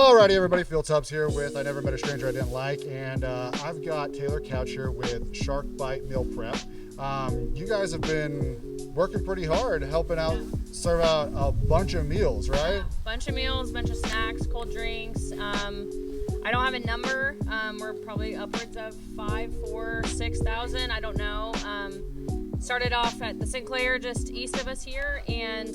Alrighty, everybody, Field Tubbs here with I Never Met a Stranger I Didn't Like, and I've got Taylor Couch here with Shark Bite Meal Prep. You guys have been working pretty hard helping out, serve out a bunch of meals, right? Bunch of meals, bunch of snacks, cold drinks. I don't have a number. We're probably upwards of 6,000. I don't know. Started off at the Sinclair just east of us here, and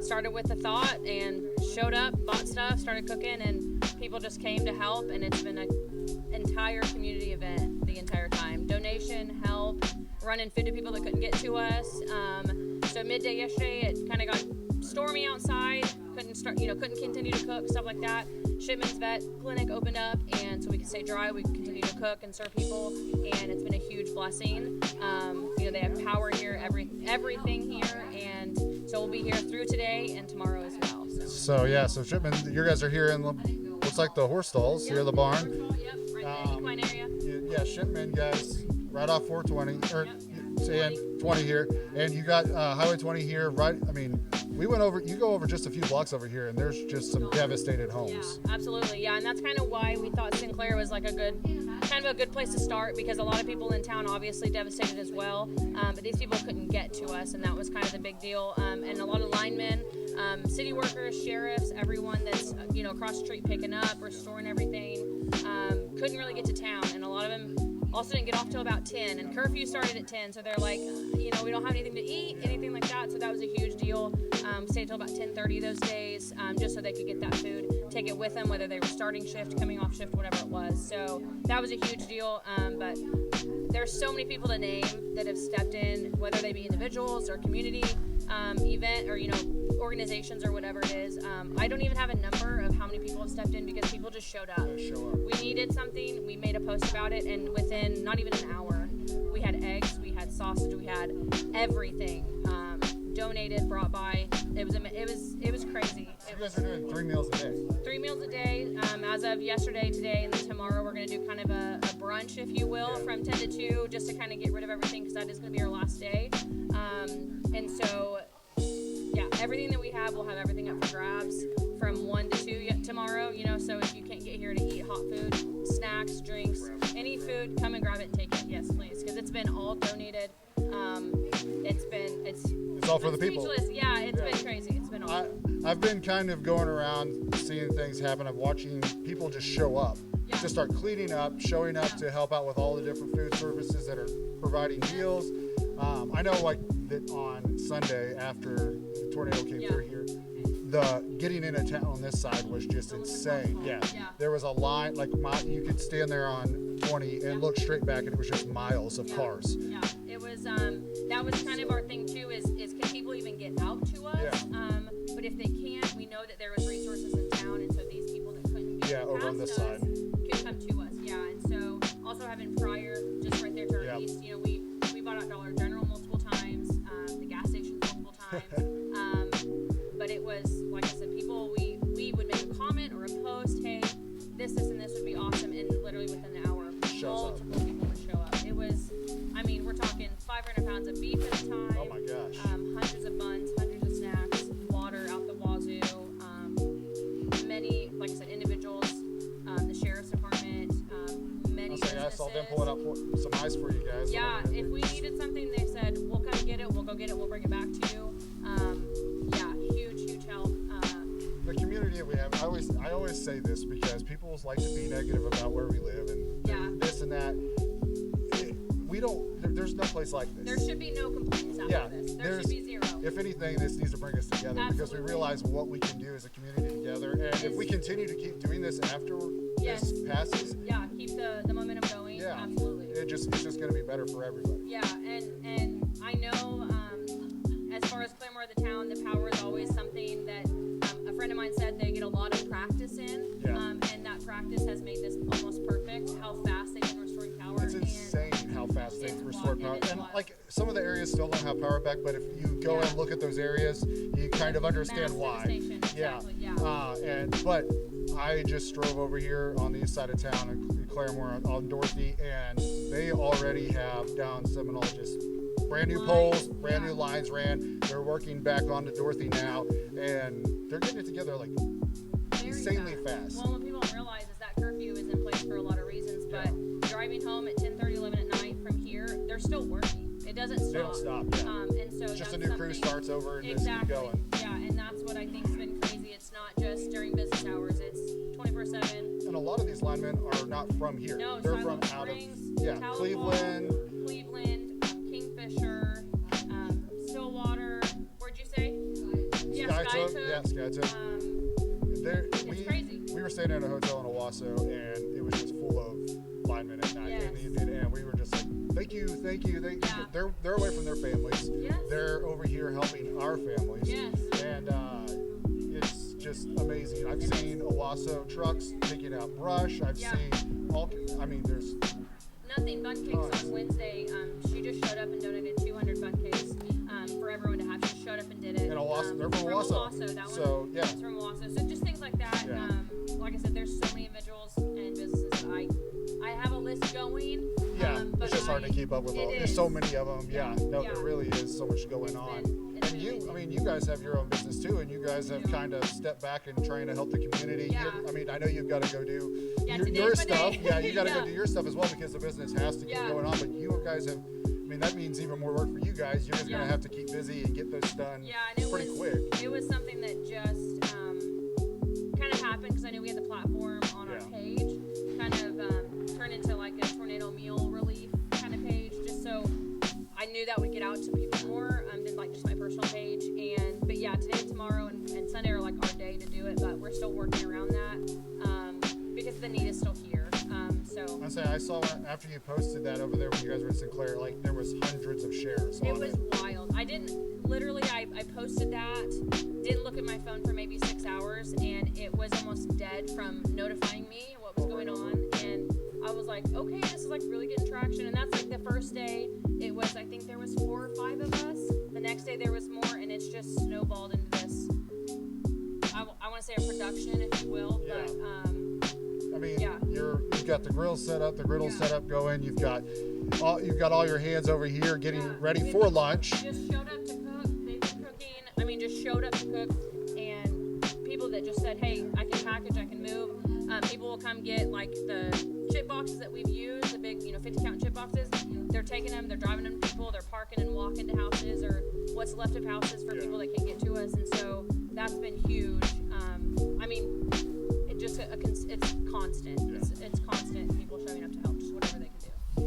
started with a thought and showed up, bought stuff, started cooking, and people just came to help, and it's been an entire community event the entire time. Donation, help, running food to people that couldn't get to us. So midday yesterday, it kind of got stormy outside, couldn't continue to cook, stuff like that. Shipman's vet clinic opened up, and so we could stay dry, we could continue to cook and serve people, and it's been a huge blessing. They have power here, everything here, and so we'll be here through today and tomorrow as well. So Shipman, you guys are here in looks like the horse stalls, here in the barn. Yep, right in the equine area. Yeah, Shipman, guys, right off 420, or saying 20 here, and you got Highway 20 here, right? I mean, you go over just a few blocks over here, and there's just some devastated homes. Yeah, absolutely. Yeah, and that's kind of why we thought Sinclair was like a good place to start, because a lot of people in town obviously devastated as well, but these people couldn't get to us, and that was kind of the big deal. And a lot of linemen, city workers, sheriffs, everyone that's across the street picking up, restoring everything, couldn't really get to town, and a lot of them also didn't get off till about 10, and curfew started at 10, so they're like, we don't have anything to eat, anything like that, so that was a huge deal. Stayed till about 10:30 those days, just so they could get that food, take it with them, whether they were starting shift, coming off shift, whatever it was. So that was a huge deal, but there's so many people to name that have stepped in, whether they be individuals or community event or organizations or whatever it is. I don't even have a number of how many people have stepped in, because people just showed up. We needed something, we made a post about it, and within not even an hour, we had eggs, we had sausage, we had everything donated, brought by. It was crazy. So you guys are doing 3 meals a day. 3 meals a day, as of yesterday, today, and then tomorrow we're going to do kind of a brunch, if you will, from 10 to 2, just to kind of get rid of everything, because that is going to be our last day. And so, yeah, everything that we have, we'll have everything up for grabs from 1 to 2 tomorrow, so if you can't get here to eat hot food, snacks, drinks, any food, come and grab it and take it. Yes, please, because it's been all donated. It's all for the people. Yeah, it's been crazy. It's been all. I've been kind of going around seeing things happen. I'm watching people just show up, just start cleaning up, showing up to help out with all the different food services that are providing meals. I know, like, that on Sunday after the tornado came through here, the getting into town on this side was just insane. Yeah. There was a line, like you could stand there on 20 and look straight back, and it was just miles of cars. Yeah, it was. That was kind of our thing too. Is can people even get out to us? Yeah. But if they can't, we know that there was resources in town, and so these people that couldn't get over on this side could come to us. Yeah, and so also having Pryor just right there to our east. We bought out Dollar General multiple times, the gas stations multiple times. But it was, like I said, people, we would make a comment or a post, hey, this and this would be awesome, and literally within an hour, multiple people would show up. It was, we're talking 500 pounds of beef at a time. Oh my gosh. Hundreds of buns, hundreds of snacks, water out the wazoo. Many, like I said, individuals, the sheriff's department, many businesses. I saw them pulling out some ice for you guys. Yeah, if we needed something, they said, we'll come get it, we'll go get it, we'll bring it back to you. Huge help. The community that we have, I always say this because people like to be negative about where we live and this and that. There's no place like this. There should be no complaints after this. There should be zero. If anything, this needs to bring us together because we realize what we can do as a community together. And if we continue to keep doing this after this passes. Yeah, keep the momentum going. Yeah, absolutely. It's just going to be better for everybody. Yeah, and I know as far as Claremore, the town, the power is always something that a friend of mine said they get a lot of practice in. And that practice has made this almost perfect, how fast they've been restoring power. It's insane how fast they've restored power. And like some of the areas still don't have power back, but if you go and look at those areas, you kind of understand why. Exactly, But I just drove over here on the east side of town in Claremore on Dorothy, and they already have down Seminole just brand new poles, brand new lines ran. They're working back onto Dorothy now, and they're getting it together like insanely fast. Well, what people don't realize is that curfew is in place for a lot of reasons, but driving home at 10:30, 11 at night from here, they're still working. It doesn't stop. They don't stop. Yeah. And so just a new crew starts over and just keep going. Yeah, and that's what I think's been crazy. It's not just during business hours. It's 24/7. And a lot of these linemen are not from here. No, they're Silent from out of Springs, Cleveland, Kingfisher, Stillwater. Where'd you say? Skytook. Yeah, Skytook. It's crazy. We were staying at a hotel in Owasso, and it was just full of linemen at night. Yes. And we were just like, thank you. Yeah. They're away from their families. Yes. They're over here helping our families. Yes. And it's just amazing. I've seen Owasso trucks picking out brush. I've seen there's nothing bun cakes on Wednesday. She just showed up and donated 200 bun cakes for everyone to have. She showed up and did it. And Owasso, they're from Owasso. That so, one yeah. is from Owasso. So just things like that. Yeah. Like I said, there's so many individuals and businesses that I have a list going. Yeah, but it's just hard to keep up with all. There's so many of them. Yeah. There really is so much going on. And you guys have your own business too, and you guys have kind of stepped back and trying to help the community. Yeah. I know you've got to go do your stuff. Yeah, you got to go do your stuff as well because the business has to keep Yeah. going on. But you guys have, that means even more work for you guys. You're just going to have to keep busy and get those done and pretty quick. It was something that just kind of happened because I knew we had the platform on our page, kind of turned into like a tornado meal relief kind of page, just so I knew that would get out to people more than like just my personal page. But yeah, today, tomorrow, and Sunday are like our day to do it, but we're still working around that because the need is still here. I saw after you posted that over there when you guys were in Sinclair, like there was hundreds of shares. It was wild. I posted that, didn't look at my phone for maybe 6 hours, and it was almost dead from notifying me what was going on. And I was like, okay, this is like really getting traction. And that's like the first day. It was, I think there was 4 or 5 of us. The next day there was more, and it's just snowballed into this. I want to say a production, if you will, but. You've got the grill set up, the griddle set up going. You've got all your hands over here getting ready for lunch. Just showed up to cook. They've been cooking. Just showed up to cook, and people that just said, "Hey, I can package, I can move." People will come get like the chip boxes that we've used, the big 50-count chip boxes. They're taking them, they're driving them to people, they're parking and walking to houses or what's left of houses for people that can't get to us, and so that's been huge. It's constant. It's constant. People showing up to help, just whatever they can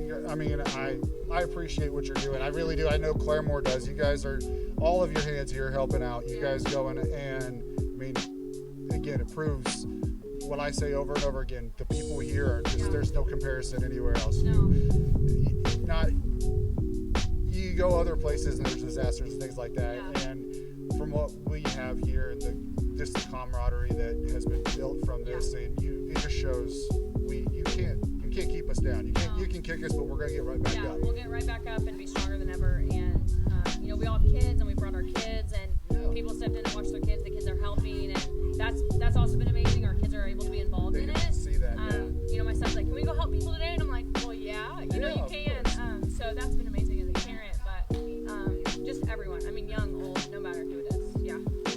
do. I appreciate what you're doing. I really do. I know Claremore does. You guys are all of your hands here helping out. You guys going, and again, it proves what I say over and over again. The people here are just there's no comparison anywhere else. No. You go other places and there's disasters and things like that. And from what we have here and just the camaraderie that has been built from this, and it just shows you can't keep us down. You can kick us, but we're gonna get right back up. We'll get right back up and be stronger than ever. And we all have kids, and we brought our kids, and people stepped in and watched their kids. The kids are helping, and that's also been amazing. Our kids are able to be involved in it. See that? My son's like, "Can we go help people today?" And I'm like, "Well, yeah, you can." So that's been amazing as a parent, but just everyone. Young, old, no matter who it is. Yeah.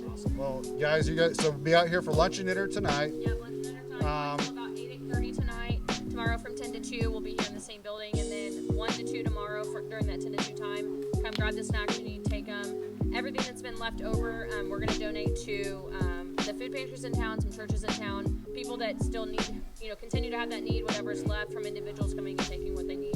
Awesome. Well, guys, so be out here for lunch and dinner tonight. Yeah, lunch and dinner time. Until about 8:30 tonight. Tomorrow from 10 to 2, we'll be here in the same building, and then 1 to 2 tomorrow during that 10 to 2 time. Come grab the snacks you need, take them. Everything that's been left over, we're going to donate to the food pantries in town, some churches in town, people that still need, continue to have that need, whatever's left from individuals coming and taking what they need.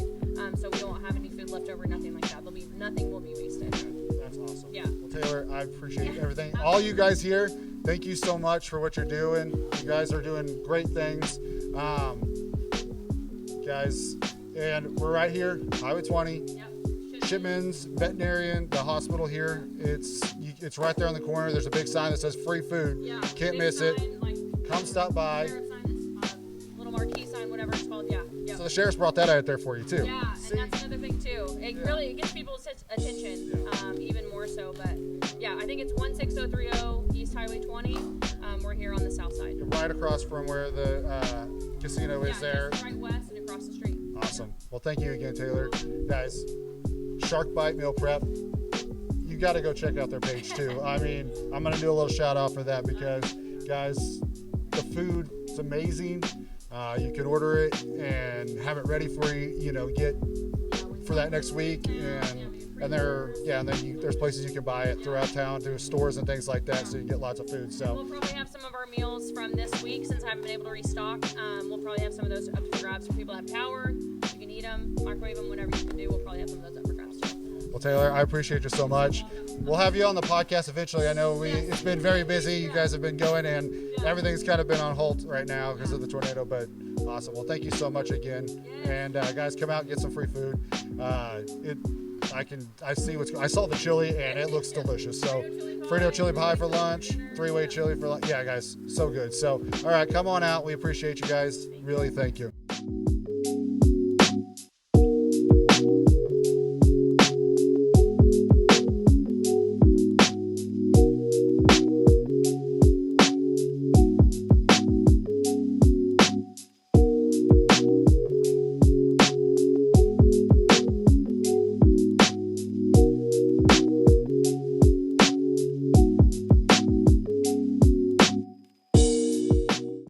So we don't have any food left over, nothing like that. Nothing will be wasted. That's awesome. Yeah. Well, Taylor, I appreciate everything. All you guys here, thank you so much for what you're doing. You guys are doing great things. Guys, and we're right here, Highway 20. Yep. Shipman's Veterinarian, the hospital here. It's right there on the corner. There's a big sign that says free food. Yeah. Can't miss it. Come stop by. Little marquee sign, whatever it's called. Yeah. So the sheriff's brought that out there for you too. Yeah, and that's another thing too. It gets people's attention, even more so. But yeah, I think it's 16030 East Highway 20. We're here on the south side. You're right across from where the casino is there. Just right west and across the street. Awesome. Well, thank you again, Taylor. Guys, Shark Bite Meal Prep. You got to go check out their page too. I'm going to do a little shout out for that because, guys, the food is amazing. You can order it and have it ready for you, get for that next week. And there's places you can buy it throughout town, through stores and things like that, so you can get lots of food. So we'll probably have some of our meals from this week, since I haven't been able to restock. We'll probably have some of those up for grabs for people that have power. You can eat them, microwave them, whatever you can do. We'll probably have some of those up for grabs too. Well, Taylor, I appreciate you so much. We'll have you on the podcast eventually. I know it's been very busy. You guys have been going, and everything's kind of been on hold right now because of the tornado, but awesome. Well, thank you so much again. And guys, come out and get some free food. I saw the chili and it looks delicious. So Frito chili pie for lunch, 3-way chili for lunch. Yeah, guys, so good. So, all right, come on out. We appreciate you guys. Really, thank you.